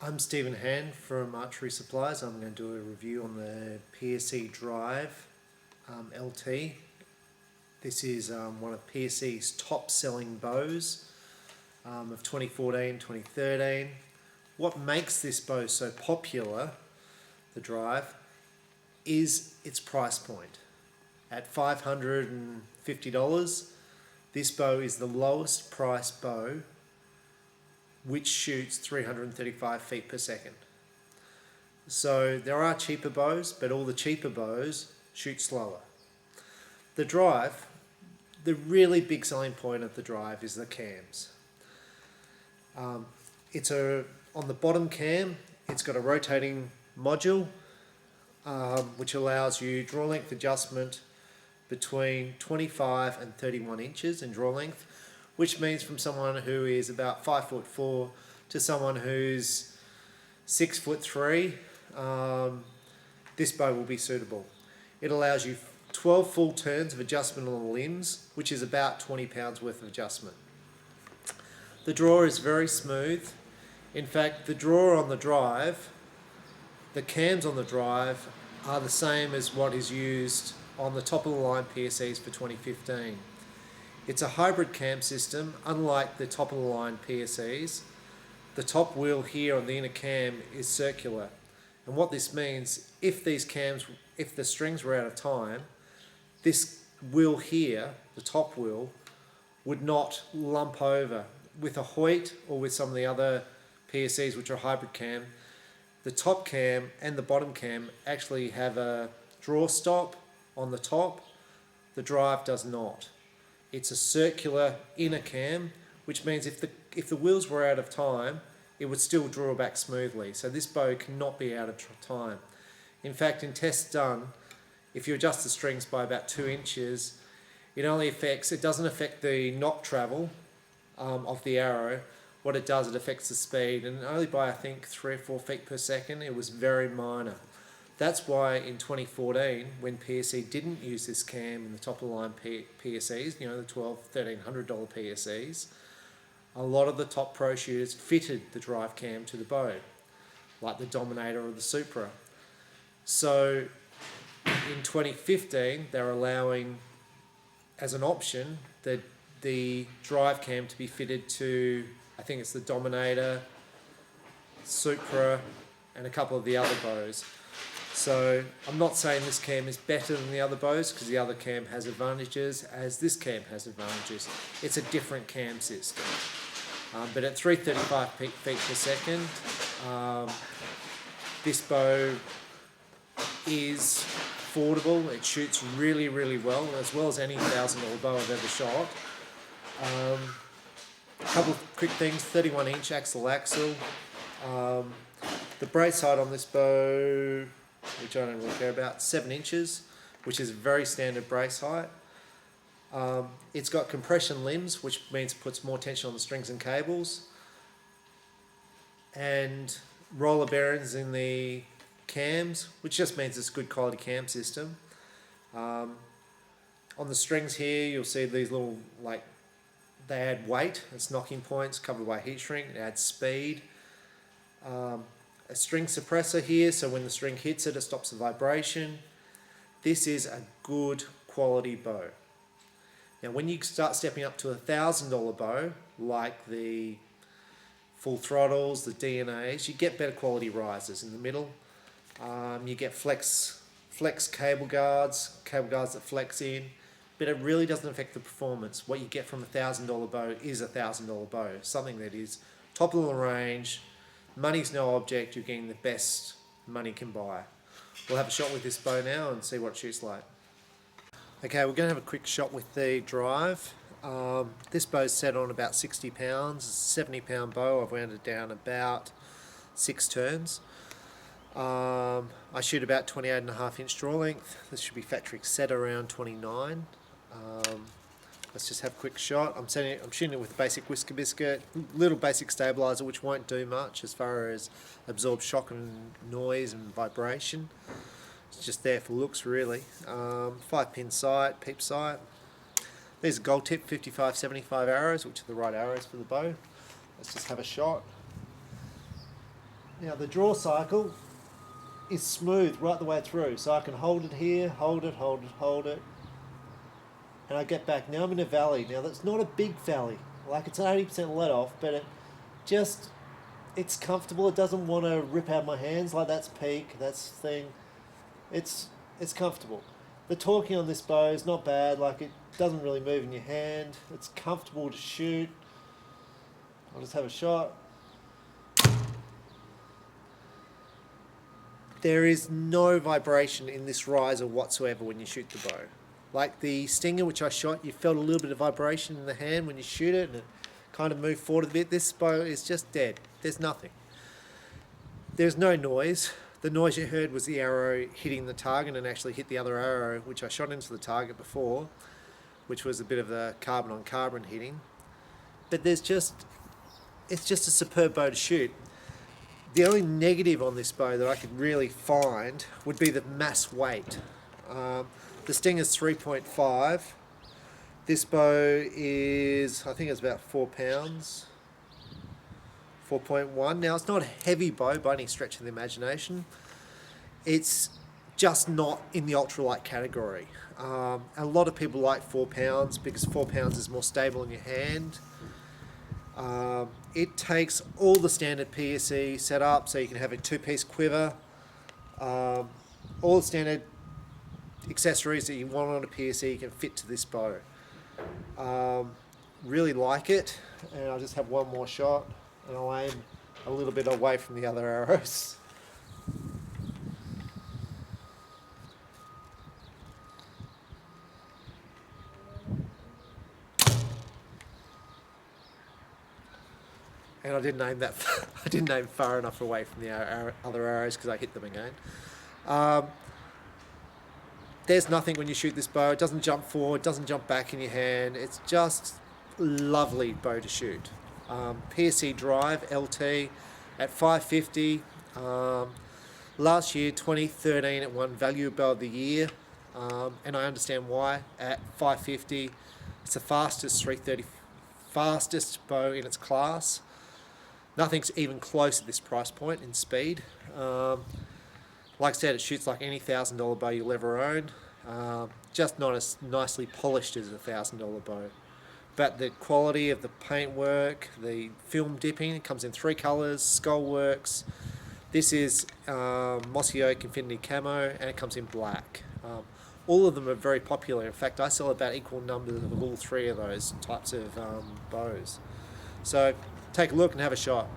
I'm Stephen Hand from Archery Supplies. I'm going to do a review on the PSE Drive LT. This is one of PSE's top selling bows of 2014, 2013. What makes this bow so popular, the Drive, is its price point. At $550, this bow is the lowest priced bow which shoots 335 feet per second. So there are cheaper bows, but all the cheaper bows shoot slower. The Drive, the really big selling point of the Drive is the cams. On the bottom cam, it's got a rotating module which allows you draw length adjustment between 25 and 31 inches in draw length, which means from someone who is about 5'4" to someone who's 6'3", this bow will be suitable. It allows you 12 full turns of adjustment on the limbs, which is about 20 pounds worth of adjustment. The draw is very smooth. In fact, the draw on the Drive, the cams on the Drive are the same as what is used on the top of the line PSEs for 2015. It's a hybrid cam system, unlike the top of the line PSEs. The top wheel here on the inner cam is circular. And what this means, if the strings were out of time, this wheel here, the top wheel, would not lump over. With a Hoyt or with some of the other PSEs which are hybrid cam, the top cam and the bottom cam actually have a draw stop on the top. The Drive does not. It's a circular inner cam, which means if the wheels were out of time, it would still draw back smoothly. So this bow cannot be out of time. In fact, in tests done, if you adjust the strings by about 2 inches, it doesn't affect the knock travel of the arrow. What it does, it affects the speed, and only by I think 3 or 4 feet per second. It was very minor. That's why in 2014, when PSE didn't use this cam in the top of the line PSEs, the $1,200, $1,300 PSEs, a lot of the top pro shooters fitted the Drive cam to the bow, like the Dominator or the Supra. So in 2015, they're allowing, as an option, the Drive cam to be fitted to, I think it's the Dominator, Supra, and a couple of the other bows. So I'm not saying this cam is better than the other bows, because the other cam has advantages, as this cam has advantages. It's a different cam system. But at 335 feet per second, this bow is affordable. It shoots really, really well as any $1,000 bow I've ever shot. A couple of quick things: 31-inch axle. The brace height on this bow, which I don't really care about, 7 inches, which is a very standard brace height. It's got compression limbs, which means it puts more tension on the strings and cables, and roller bearings in the cams, which just means it's a good quality cam system. On the strings here, you'll see these little, they add weight, it's knocking points covered by heat shrink, it adds speed. A string suppressor here, so when the string hits it, it stops the vibration. This is a good quality bow. Now when you start stepping up to a $1,000 bow, like the full throttles, the DNAs, you get better quality risers in the middle. You get flex cable guards that flex in, but it really doesn't affect the performance. What you get from a $1,000 bow is a $1,000 bow, something that is top of the range. Money's no object, you're getting the best money can buy. We'll have a shot with this bow now and see what it shoots like. Okay, we're going to have a quick shot with the Drive. This bow's set on about 60 pounds, it's a 70-pound bow. I've wound it down about 6 turns. I shoot about 28.5-inch draw length. This should be factory set around 29. Let's just have a quick shot. I'm shooting it with a basic whisker biscuit, little basic stabilizer, which won't do much as far as absorb shock and noise and vibration. It's just there for looks, really. 5-pin sight, peep sight. These are gold tip 55-75 arrows, which are the right arrows for the bow. Let's just have a shot. Now the draw cycle is smooth right the way through, so I can hold it here, hold it, and I get back. Now I'm in a valley. Now that's not a big valley, like it's an 80% let off, but it's comfortable. It doesn't want to rip out my hands. Like that's peak, that's thing. It's comfortable. The torquing on this bow is not bad. Like it doesn't really move in your hand. It's comfortable to shoot. I'll just have a shot. There is no vibration in this riser whatsoever when you shoot the bow. Like the Stinger which I shot, you felt a little bit of vibration in the hand when you shoot it and it kind of moved forward a bit. This bow is just dead. There's nothing. There's no noise. The noise you heard was the arrow hitting the target and actually hit the other arrow which I shot into the target before, which was a bit of the carbon on carbon hitting. But it's just a superb bow to shoot. The only negative on this bow that I could really find would be the mass weight. The Stinger's 3.5. This bow is, I think it's about 4 pounds, 4.1. Now it's not a heavy bow by any stretch of the imagination. It's just not in the ultralight category. A lot of people like 4 pounds because 4 pounds is more stable in your hand. It takes all the standard PSE setup, so you can have a 2-piece quiver, all the standard accessories that you want on a PSE you can fit to this bow. Really like it, and I'll just have one more shot and I'll aim a little bit away from the other arrows. And I didn't aim that. I didn't aim far enough away from the other arrows because I hit them again. There's nothing when you shoot this bow. It doesn't jump forward, doesn't jump back in your hand. It's just lovely bow to shoot. PSE Drive LT at 550. Last year, 2013, it won Value Bow of the Year, and I understand why. At 550, it's the fastest bow in its class. Nothing's even close at this price point in speed. Like I said, it shoots like any $1,000 bow you'll ever own. Just not as nicely polished as a $1,000 bow. But the quality of the paintwork, the film dipping, it comes in 3 colours, skull works. This is Mossy Oak Infinity Camo, and it comes in black. All of them are very popular. In fact, I sell about equal numbers of all 3 of those types of bows. So take a look and have a shot.